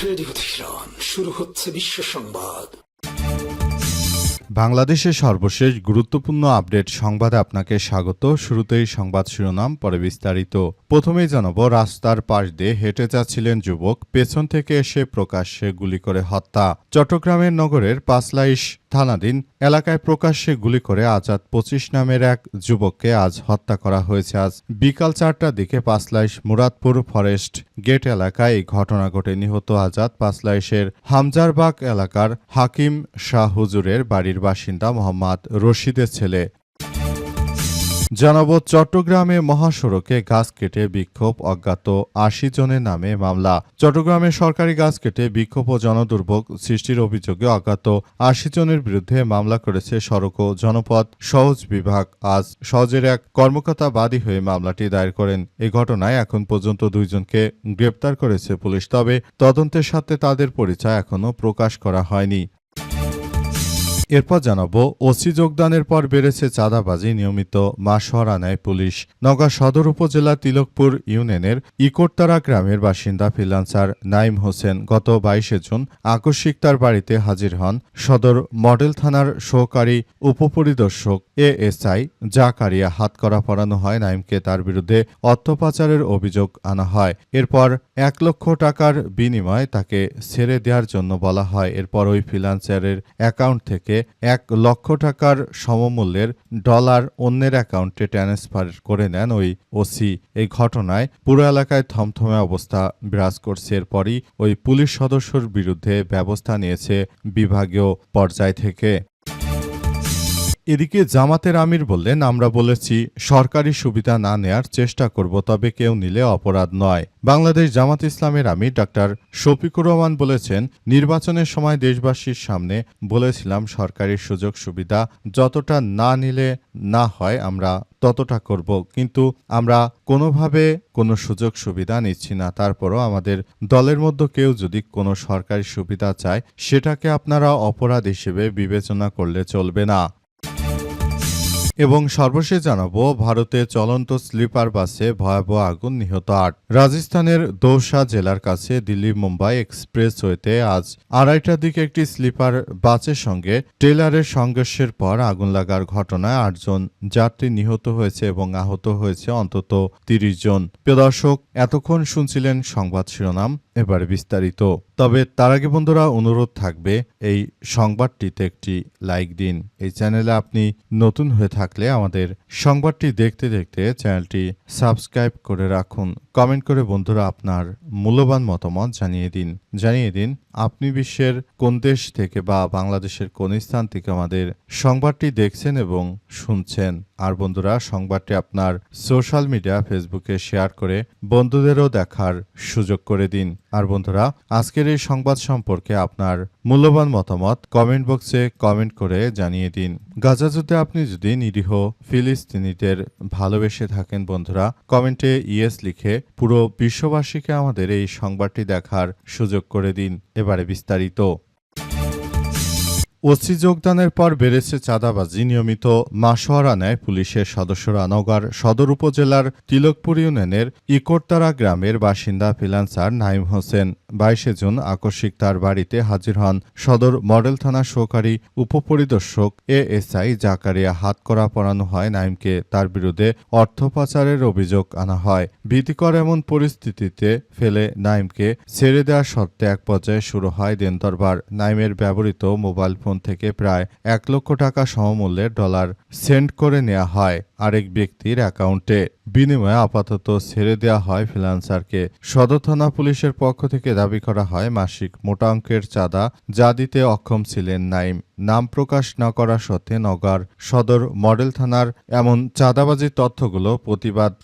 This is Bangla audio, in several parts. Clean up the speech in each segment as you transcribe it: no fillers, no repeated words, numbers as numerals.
রেডিও তেহরান, শুরু হচ্ছে বিশ্ব সংবাদ। বাংলাদেশের সর্বশেষ গুরুত্বপূর্ণ আপডেট সংবাদে আপনাকে স্বাগত। শুরুতেই সংবাদ শিরোনাম, পরে বিস্তারিত। প্রথমেই জানাবো, রাস্তার পাশ দিয়ে হেঁটে যাচ্ছিলেন যুবক, পেছন থেকে এসে প্রকাশ্যে গুলি করে হত্যা। চট্টগ্রামের নগরের পাঁচলাইশ থানাধীন এলাকায় প্রকাশ্যে গুলি করে আজাদ ২৫ নামের এক যুবককে আজ হত্যা করা হয়েছে। আজ বিকাল ৪টার দিকে পাঁচলাইশ মুরাদপুর ফরেস্ট গেট এলাকায় এই ঘটনা ঘটে। নিহত আজাদ পাঁচলাইশের হামজারবাগ এলাকার হাকিম শাহ হুজুরের বাড়ির বাসিন্দা মোহাম্মদ রশিদের ছেলে। জানাবো, চট্টগ্রামে মহাসড়কে গাছ কেটে বিক্ষোভ, অজ্ঞাত ৮০ জনের নামে মামলা। চট্টগ্রামে সরকারি গাছ কেটে বিক্ষোভ ও জনদুর্ভোগ সৃষ্টির অভিযোগে অজ্ঞাত ৮০ জনের বিরুদ্ধে মামলা করেছে সড়ক ও জনপথ সহজ বিভাগ। আজ সহজের এক কর্মকর্তা বাদী হয়ে মামলাটি দায়ের করেন। এই ঘটনায় এখন পর্যন্ত ২ জনকে গ্রেপ্তার করেছে পুলিশ, তবে তদন্তের সাথে তাদের পরিচয় এখনও প্রকাশ করা হয়নি। এরপর জানাবো, ওসি যোগদানের পর বেড়েছে চাঁদাবাজি, নিয়মিত মাসোয়ারা নেয় পুলিশ। নওগাঁ সদর উপজেলা তিলকপুর ইউনিয়নের ইকোরতারা গ্রামের বাসিন্দা ফ্রিল্যান্সার নাইম হোসেন গত ২২ জুন আকস্মিক তার বাড়িতে হাজির হন। সদর মডেল থানার সহকারী উপপরিদর্শক এএসআই জাকারিয়া হাতকড়া পরানো হয়। নাইমকে তার বিরুদ্ধে অর্থ পাচারের অভিযোগ আনা হয়। এরপর ১ লক্ষ টাকার বিনিময়ে তাকে ছেড়ে দেওয়ার জন্য বলা হয়। এরপর ওই ফ্রিল্যান্সারের অ্যাকাউন্ট থেকে ১ লক্ষ টাকার সমমূল্যের ডলার অন্যের অ্যাকাউন্টে ট্রান্সফার করে নেন ওই ওসি। এই ঘটনায় পুরো এলাকায় থমথমে অবস্থা বিরাজ করছে। এরপরই ওই পুলিশ সদস্যর বিরুদ্ধে ব্যবস্থা নিয়েছে বিভাগীয় পর্যায় থেকে। এদিকে জামাতের আমির বললেন, আমরা বলেছি সরকারি সুবিধা না নেয়ার চেষ্টা করব, তবে কেউ নিলে অপরাধ নয়। বাংলাদেশ জামাত ইসলামের আমির ডাক্তার শফিকুর রহমান বলেছেন, নির্বাচনের সময় দেশবাসীর সামনে বলেছিলাম সরকারি সুযোগ সুবিধা যতটা না নিলে না হয় আমরা ততটা করব, কিন্তু আমরা কোনোভাবে কোনো সুযোগ সুবিধা নিচ্ছি না। তারপরও আমাদের দলের মধ্যে কেউ যদি কোনো সরকারি সুবিধা চায় সেটাকে আপনারা অপরাধ হিসেবে বিবেচনা করলে চলবে না। এবং সর্বশেষ জানাবো, ভারতে চলন্ত স্লিপার বাসে ভয়াবহ আগুন, নিহত ৮। রাজস্থানের দৌসা জেলার কাছে দিল্লি মুম্বাই এক্সপ্রেসওয়েতে আজ ২:৩০টার দিকে একটি স্লিপার বাসের সঙ্গে ট্রেলারের সংঘর্ষের পর আগুন লাগার ঘটনায় ৮ জন যাত্রী নিহত হয়েছে এবং আহত হয়েছে অন্তত ৩০ জন। প্রিয় দর্শক, এতক্ষণ শুনছিলেন সংবাদ শিরোনাম, এবারে বিস্তারিত। তবে তার আগে বন্ধুরা, অনুরোধ থাকবে এই সংবাদটিতে একটি লাইক দিন। এই চ্যানেলে আপনি নতুন হয়ে থাকলে আমাদের সংবাদটি দেখতে দেখতে চ্যানেলটি সাবস্ক্রাইব করে রাখুন। কমেন্ট করে বন্ধুরা আপনার মূল্যবান মতামত জানিয়ে দিন আপনি বিশ্বের কোন দেশ থেকে বা বাংলাদেশের কোন স্থান থেকে আমাদের সংবাদটি দেখছেন এবং শুনছেন। আর বন্ধুরা, সংবাদটি আপনার সোশ্যাল মিডিয়া ফেসবুকে শেয়ার করে বন্ধুদেরও দেখার সুযোগ করে দিন। আর বন্ধুরা, আজকের এই সংবাদ সম্পর্কে আপনার মূল্যবান মতামত কমেন্ট বক্সে কমেন্ট করে জানিয়ে দিন। গাজা যুদ্ধে আপনি যদি নিরীহ ফিলিস্তিনিদের ভালোবেসে থাকেন বন্ধুরা, কমেন্টে ইয়েস লিখে পুরো বিশ্ববাসীকে আমাদের এই সংবাদটি দেখার সুযোগ করে দিন। এবারে বিস্তারিত। ওসি যোগদানের পর বেড়েছে চাঁদাবাজি, নিয়মিত মাসোয়ারা নেয় পুলিশের সদস্যরা। নওগাঁর সদর উপজেলার তিলকপুর ইউনিয়নের ইকোরতারা গ্রামের বাসিন্দা ফ্রিল্যান্সার নাইম হোসেন ২২ জুন আকস্মিক তার বাড়িতে হাজির হন। সদর মডেল থানার সহকারী উপপরিদর্শক এএসআই জাকারিয়া হাতকড়া পরানো হয়। নাইমকে তার বিরুদ্ধে অর্থ পাচারের অভিযোগ আনা হয়। ভীতিকর এমন পরিস্থিতিতে ফেলে নাইমকে ছেড়ে দেওয়ার শর্তে এক পর্যায়ে শুরু হয় দেনদরবার। নাইমের ব্যবহৃত মোবাইল ফোন থেকে প্রায় ১ লক্ষ টাকা সমমূল্যের ডলার সেন্ড করে নেওয়া হয় আরেক ব্যক্তির অ্যাকাউন্টে। বিনিময়ে আপাতত ছেড়ে দেওয়া হয় ফ্রিল্যান্সারকে। সদর থানা পুলিশের পক্ষ থেকে দাবি করা হয় মাসিক মোটা অঙ্কের চাঁদা যা দিতে অক্ষম ছিলেন নাইম। নাম প্রকাশ না করা সত্ত্বে নওগাঁর সদর মডেল থানার এমন চাঁদাবাজির তথ্যগুলো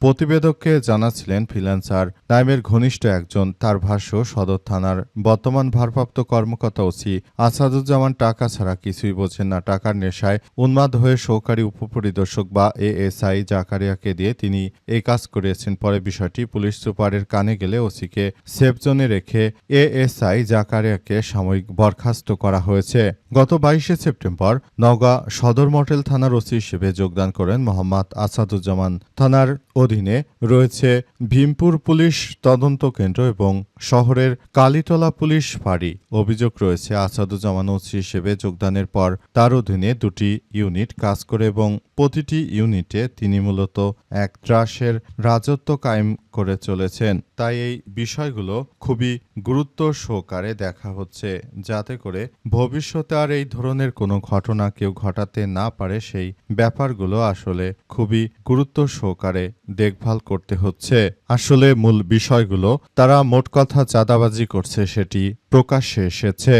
প্রতিবেদককে জানাচ্ছিলেন ফ্রিল্যান্সার নাইমের ঘনিষ্ঠ একজন। তার ভাষ্য, সদর থানার বর্তমান ভারপ্রাপ্ত কর্মকর্তা ওসি আসাদুজ্জামান টাকা ছাড়া কিছুই বোঝেন না। টাকার নেশায় উন্মাদ হয়ে সহকারী উপপরিদর্শক বা এএসআই জাকারিয়াকে দিয়ে তিনি এই কাজ করিয়েছেন। পরে বিষয়টি পুলিশ সুপারের কানে গেলে ওসিকে সেফ জোনে রেখে এএসআই জাকারিয়াকে সাময়িক বরখাস্ত করা হয়েছে। গত 22শে সেপ্টেম্বর নওগাঁ সদর মডেল থানার ওসি হিসেবে যোগদান করেন মোহাম্মদ আসাদুজ্জামান। থানার অধীনে রয়েছে ভীমপুর পুলিশ তদন্ত কেন্দ্র এবং শহরের কালীতলা পুলিশ ফাঁড়ি। অভিযোগ রয়েছে আসাদুজ্জামান ওসি হিসেবে যোগদানের পর তার অধীনে দুটি ইউনিট কাজ করে এবং প্রতিটি ইউনিটে তিনি মূলত এক ত্রাসের রাজত্ব কায়েম করে চলেছেন। তাই এই বিষয়গুলো খুবই গুরুত্ব সহকারে দেখা হচ্ছে, যাতে করে ভবিষ্যতে আর এই ধরনের কোনো ঘটনা কেউ ঘটাতে না পারে। সেই ব্যাপারগুলো আসলে খুবই গুরুত্ব সহকারে দেখভাল করতে হচ্ছে। আসলে মূল বিষয়গুলো তারা মোট কথা চাঁদাবাজি করছে সেটি প্রকাশ্যে এসেছে।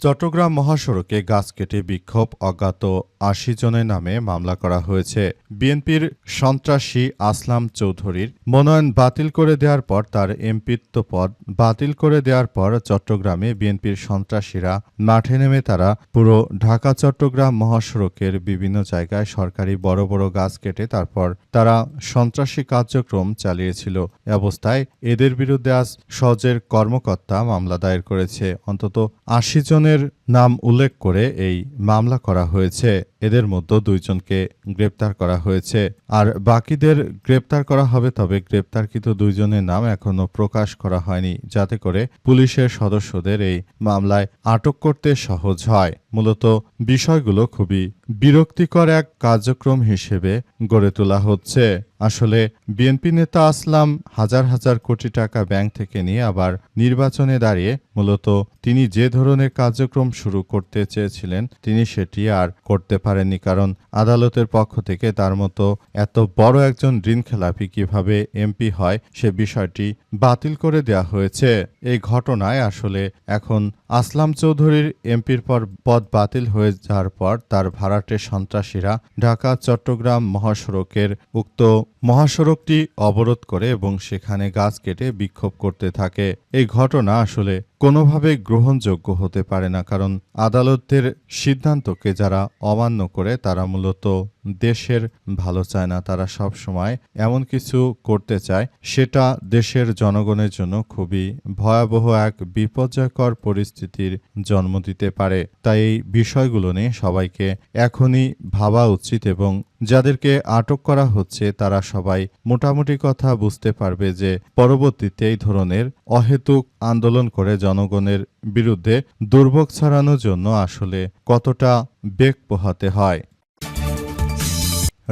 চট্টগ্রাম মহাসড়কে গাছ কেটে বিক্ষোভ, অজ্ঞাত ৮০ জনের নামে মামলা করা হয়েছে। বিএনপির সন্ত্রাসী আসলাম চৌধুরীর মনোনয়ন বাতিল করে দেওয়ার পর তার এমপিত্ব পদ বাতিল করে দেওয়ার পর চট্টগ্রামে বিএনপির সন্ত্রাসীরা মাঠে নেমে তারা পুরো ঢাকা চট্টগ্রাম মহাসড়কের বিভিন্ন জায়গায় সরকারি বড় বড় গাছ কেটে তারপর তারা সন্ত্রাসী কার্যক্রম চালিয়েছিল। এ অবস্থায় এদের বিরুদ্ধে আজ সওজের কর্মকর্তা মামলা দায়ের করেছে। অন্তত ৮০ জনের নাম উল্লেখ করে এই মামলা করা হয়েছে। এদের মধ্যে ২ জনকে গ্রেপ্তার করা হয়েছে, আর বাকিদের গ্রেপ্তার করা হবে। তবে গ্রেপ্তারকৃত ২ জনের নাম এখনো প্রকাশ করা হয়নি, যাতে করে পুলিশের সদস্যদের এই মামলায় আটক করতে সহজ হয়। মূলত বিষয়গুলো খুবই বিরক্তিকর এক কার্যক্রম হিসেবে গড়ে তোলা হচ্ছে। আসলে বিএনপি নেতা আসলাম হাজার হাজার কোটি টাকা ব্যাংক থেকে নিয়ে আবার নির্বাচনে দাঁড়িয়ে মূলত তিনি যে ধরনের কার্যক্রম শুরু করতে চেয়েছিলেন তিনি সেটি আর করতে পারেননি, কারণ আদালতের পক্ষ থেকে তার মতো এত বড় একজন ঋণখেলাপি কিভাবে এমপি হয় সে বিষয়টি বাতিল করে দেওয়া হয়েছে। এই ঘটনায় আসলে এখন আসলাম চৌধুরীর এমপির পদ বাতিল হয়ে যাওয়ার পর তার ভাড়াটে সন্ত্রাসীরা ঢাকা চট্টগ্রাম মহাসড়কের উক্ত মহাসড়কটি অবরোধ করে এবং সেখানে গাছ কেটে বিক্ষোভ করতে থাকে। এই ঘটনা আসলে কোনোভাবে গ্রহণযোগ্য হতে পারে না, কারণ আদালতের সিদ্ধান্তকে যারা অমান্য করে তারা মূলত দেশের ভালো চায় না। তারা সব সময় এমন কিছু করতে চায় সেটা দেশের জনগণের জন্য খুবই ভয়াবহ এক বিপর্যয়কর পরিস্থিতির জন্ম দিতে পারে। তাই এই বিষয়গুলো নিয়ে সবাইকে এখনই ভাবা উচিত এবং যাদেরকে আটক করা হচ্ছে তারা সবাই মোটামুটি কথা বুঝতে পারবে যে পরবর্তীতে এই ধরনের অহেতুক আন্দোলন করে জনগণের বিরুদ্ধে দুর্ভোগ ছড়ানোর জন্য আসলে কতটা বেগ পোহাতে হয়।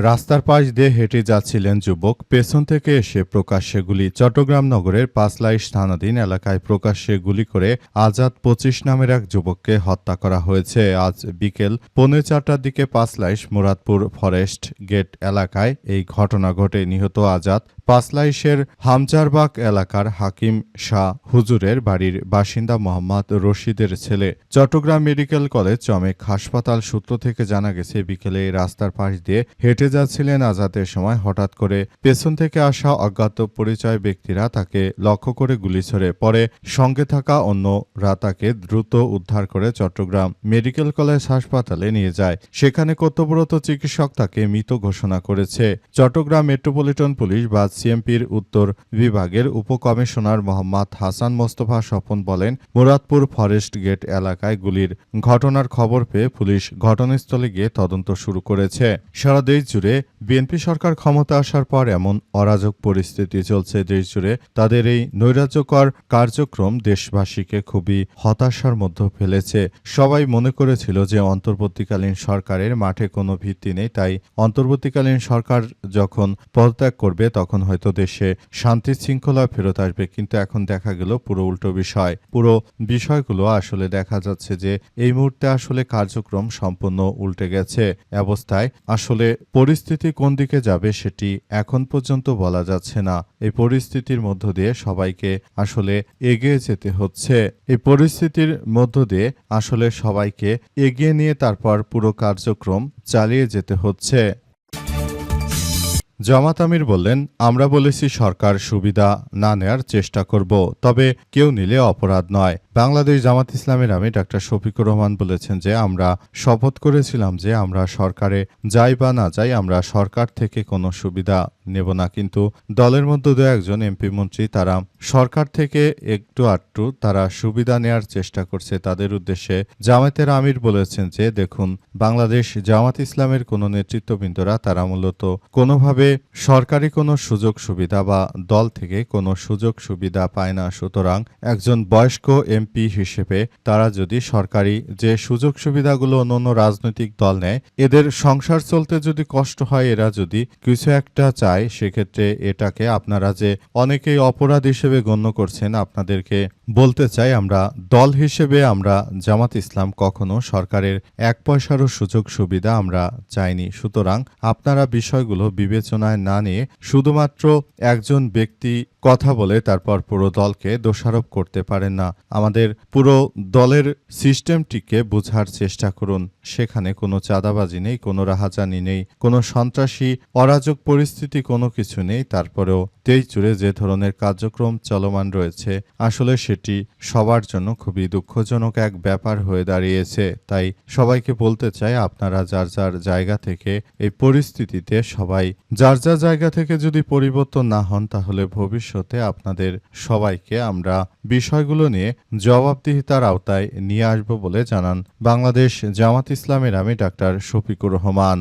রাস্তার পাশ দিয়ে হেঁটে যাচ্ছিলেন যুবক, পেছন থেকে এসে প্রকাশ্যে গুলি। চট্টগ্রাম নগরের পাঁচলাইশ থানাধীন এলাকায় প্রকাশ্যে গুলি করে আজাদ ২৫ নামের এক যুবককে হত্যা করা হয়েছে। আজ বিকেল ৪:৩০টার দিকে পাঁচলাইশ মুরাদপুর ফরেস্ট গেট এলাকায় এই ঘটনা ঘটে। নিহত আজাদ পাঁচলাইশের হামজারবাগ এলাকার হাকিম শাহ হুজুরের বাড়ির বাসিন্দা মোহাম্মদ রশিদের ছেলে। চট্টগ্রাম মেডিকেল কলেজ চমেক হাসপাতাল সূত্র থেকে জানা গেছে, বিকেলে এই রাস্তার পাশ দিয়ে হেঁটে যাচ্ছিলেন আজাদের সময় হঠাৎ করে পেছন থেকে আসা অজ্ঞাত পরিচয় ব্যক্তিরা তাকে লক্ষ্য করে গুলি ছোড়ে। পরে সঙ্গে থাকা অন্যরা তাকে দ্রুত উদ্ধার করে চট্টগ্রাম মেডিকেল কলেজ হাসপাতালে নিয়ে যায়। সেখানে কর্তব্যরত চিকিৎসক তাকে মৃত ঘোষণা করেছে। চট্টগ্রাম মেট্রোপলিটন পুলিশ বা সিএমপির উত্তর বিভাগের উপকমিশনার মোহাম্মদ হাসান মোস্তফা স্বপন বলেন, মুরাদপুর ফরেস্ট গেট এলাকায় গুলির ঘটনার খবর পেয়ে পুলিশ ঘটনাস্থলে গিয়ে তদন্ত শুরু করেছে। সারা দেশ জুড়ে বিএনপি সরকার ক্ষমতা আসার পর এমন অরাজক পরিস্থিতি চলছে দেশ জুড়ে। তাদের এই নৈরাজ্যকর কার্যক্রম দেশবাসীকে খুবই হতাশার মধ্যে ফেলেছে। সবাই মনে করেছিল যে অন্তর্বর্তীকালীন সরকারের মাঠে কোনো ভিত্তি নেই, তাই অন্তর্বর্তীকালীন সরকার যখন পদত্যাগ করবে তখন হয়তো দেশে শান্তি শৃঙ্খলা ফেরত আসবে। কিন্তু এখন দেখা গেল পুরো উল্টো বিষয়। পুরো বিষয়গুলো আসলে দেখা যাচ্ছে যে এই মুহূর্তে আসলে কার্যক্রম সম্পূর্ণ উল্টে গেছে। অবস্থায় আসলে পরিস্থিতি কোন দিকে যাবে সেটি এখন পর্যন্ত বলা যাচ্ছে না। এই পরিস্থিতির মধ্য দিয়ে সবাইকে আসলে এগিয়ে যেতে হচ্ছে। এই পরিস্থিতির মধ্য দিয়ে আসলে সবাইকে এগিয়ে নিয়ে তারপর পুরো কার্যক্রম চালিয়ে যেতে হচ্ছে। জামাত আমির বললেন, আমরা বলেছি সরকার সুবিধা না নেয়ার চেষ্টা করব, তবে কেউ নিলে অপরাধ নয়। বাংলাদেশ জামাত ইসলামের আমি ডাক্তার শফিকুর রহমান বলেছেন যে আমরা শপথ করেছিলাম যে আমরা সরকারে যাই বা না যাই আমরা সরকার থেকে কোনো সুবিধা নেব না, কিন্তু দলের মধ্যে দু একজন এমপি মন্ত্রী তারা সরকার থেকে একটু আধটু তারা সুবিধা নেয়ার চেষ্টা করছে। তাদের উদ্দেশ্যে জামায়াতের আমির বলেছেন যে দেখুন, বাংলাদেশ জামাত ইসলামের কোনো নেতৃত্ববৃন্দরা তারা মূলত কোনোভাবে সরকারি কোনো সুযোগ সুবিধা বা দল থেকে কোনো সুযোগ সুবিধা পায় না। সুতরাং একজন বয়স্ক এমপি হিসেবে তারা যদি সরকারি যে সুযোগ সুবিধাগুলো অন্যান্য রাজনৈতিক দল নেয়, এদের সংসার চলতে যদি কষ্ট হয়, এরা যদি কিছু একটা চায়, সেক্ষেত্রে এটাকে আপনারা যে অনেকেই অপরাধ হিসেবে গণ্য করছেন, আপনাদেরকে বলতে চাই আমরা দল হিসেবে আমরা জামাত ইসলাম কখনো সরকারের এক পয়সারও সুযোগ সুবিধা আমরা চাইনি। সুতরাং আপনারা বিষয়গুলো বিবেচনায় না নিয়ে শুধুমাত্র একজন ব্যক্তি কথা বলে তারপর পুরো দলকে দোষারোপ করতে পারেন না। আমাদের পুরো দলের সিস্টেমটিকে বোঝার চেষ্টা করুন। সেখানে কোনো চাঁদাবাজি নেই, কোনো রাহাজানি নেই, কোনো সন্ত্রাসী অরাজক পরিস্থিতি কোনো কিছু নেই। তারপরেও তেইচুরে যে ধরনের কার্যক্রম চলমান রয়েছে, আসলে সেটি সবার জন্য খুবই দুঃখজনক এক ব্যাপার হয়ে দাঁড়িয়েছে। তাই সবাইকে বলতে চাই, আপনারা যার যার জায়গা থেকে এই পরিস্থিতিতে সবাই যার যার জায়গা থেকে যদি পরিবর্তন না হন, তাহলে ভবিষ্যতে আপনাদের সবাইকে আমরা বিষয়গুলো নিয়ে জবাবদিহিতার আওতায় নিয়ে আসব বলে জানান বাংলাদেশ জামাত ইসলামের আমি ডাক্তার শফিকুর রহমান।